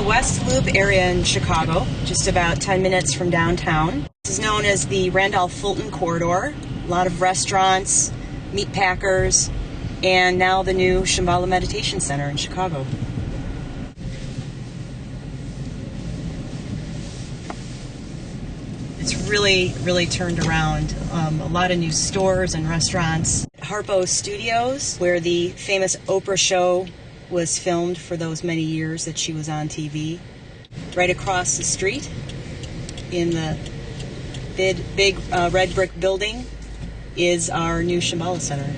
the West Loop area in Chicago, just about 10 minutes from downtown. This is known as the Randolph-Fulton Corridor. A lot of restaurants, meat packers, and now the new Shambhala Meditation Center in Chicago. It's really turned around. A lot of new stores and restaurants. Harpo Studios, where the famous Oprah show was filmed for those many years that she was on TV. Right across the street in the big red brick building is our new Shambhala Center.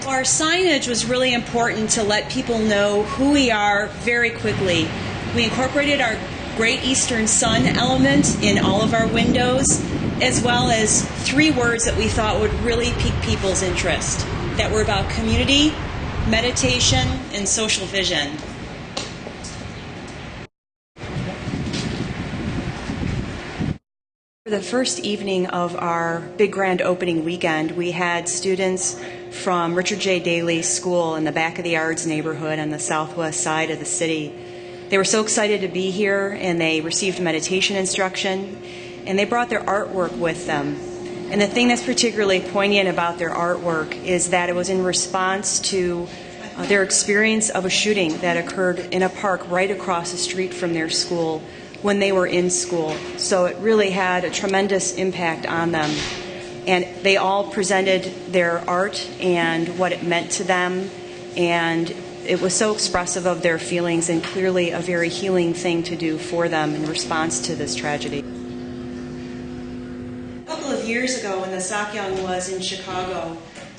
Our signage was really important to let people know who we are very quickly. We incorporated our Great Eastern Sun element in all of our windows, as well as 3 words that we thought would really pique people's interest, that were about community, meditation, and social vision. For the first evening of our big grand opening weekend, we had students from Richard J. Daley School in the Back of the Yards neighborhood on the southwest side of the city. They were so excited to be here, and they received meditation instruction, and they brought their artwork with them. And the thing that's particularly poignant about their artwork is that it was in response to their experience of a shooting that occurred in a park right across the street from their school when they were in school. So it really had a tremendous impact on them. And they all presented their art and what it meant to them, and it was so expressive of their feelings and clearly a very healing thing to do for them in response to this tragedy. A couple of years ago when the Sakyong was in Chicago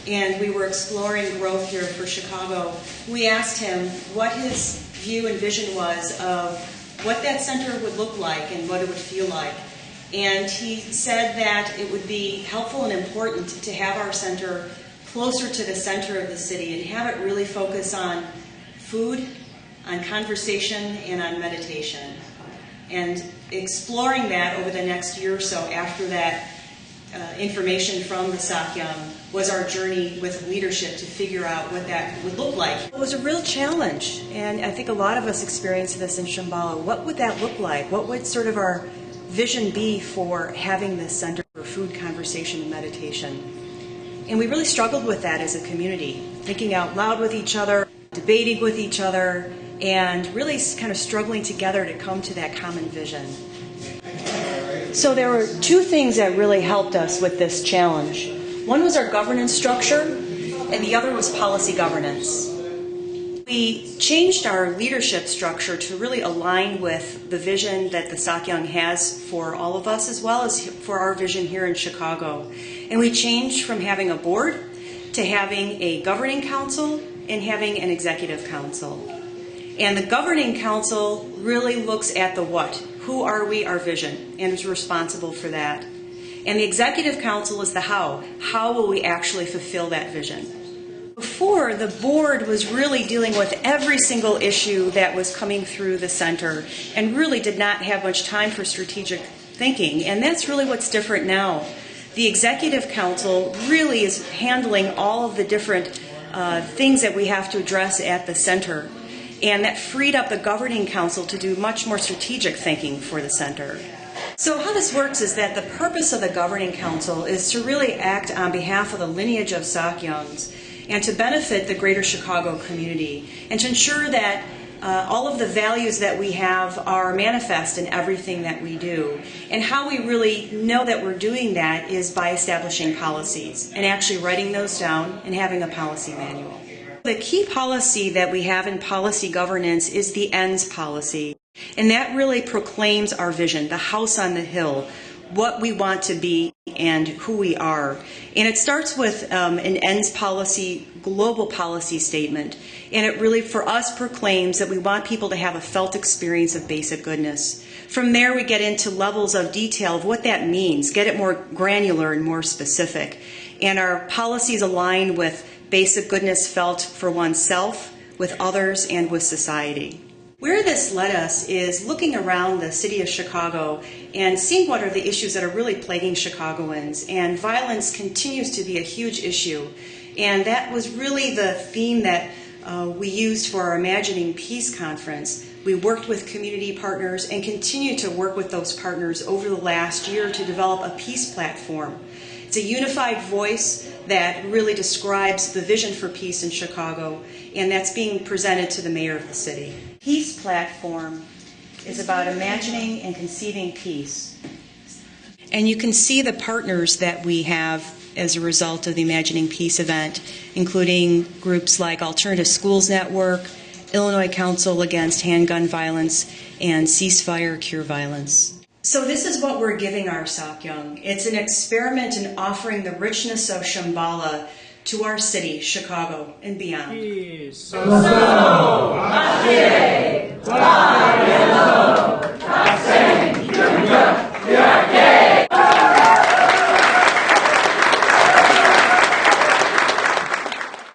and we were exploring growth here for Chicago, we asked him what his view and vision was of what that center would look like and what it would feel like. And he said that it would be helpful and important to have our center closer to the center of the city and have it really focus on food, on conversation, and on meditation. And exploring that over the next year or so after that information from the Sakyong was our journey with leadership to figure out what that would look like. It was a real challenge, and I think a lot of us experienced this in Shambhala. What would that look like? What would sort of our vision be for having this center for food, conversation, and meditation? And we really struggled with that as a community, thinking out loud with each other, debating with each other, and really kind of struggling together to come to that common vision. So there were 2 things that really helped us with this challenge. One was our governance structure, and the other was policy governance. We changed our leadership structure to really align with the vision that the Sakyong has for all of us, as well as for our vision here in Chicago. And we changed from having a board to having a governing council and having an executive council. And the governing council really looks at the what. Who are we, our vision, and is responsible for that. And the executive council is the how. How will we actually fulfill that vision? Before, the board was really dealing with every single issue that was coming through the center and really did not have much time for strategic thinking. And that's really what's different now. The executive council really is handling all of the different things that we have to address at the center. And that freed up the governing council to do much more strategic thinking for the center. So how this works is that the purpose of the governing council is to really act on behalf of the lineage of Sakyongs and to benefit the greater Chicago community and to ensure that all of the values that we have are manifest in everything that we do. And how we really know that we're doing that is by establishing policies and actually writing those down and having a policy manual. The key policy that we have in policy governance is the ENDS policy, and that really proclaims our vision, the house on the hill, what we want to be and who we are. And it starts with an ENDS policy, global policy statement, and it really for us proclaims that we want people to have a felt experience of basic goodness. From there we get into levels of detail of what that means, get it more granular and more specific. And our policies align with basic goodness felt for oneself, with others, and with society. Where this led us is looking around the city of Chicago and seeing what are the issues that are really plaguing Chicagoans. And violence continues to be a huge issue. And that was really the theme that we used for our Imagining Peace conference. We worked with community partners and continue to work with those partners over the last year to develop a peace platform. It's a unified voice that really describes the vision for peace in Chicago, and that's being presented to the mayor of the city. Peace platform is about imagining and conceiving peace. And you can see the partners that we have as a result of the Imagining Peace event, including groups like Alternative Schools Network, Illinois Council Against Handgun Violence, and Ceasefire Cure Violence. So this is what we're giving our Sakyong. It's an experiment in offering the richness of Shambhala to our city, Chicago, and beyond. Peace. So,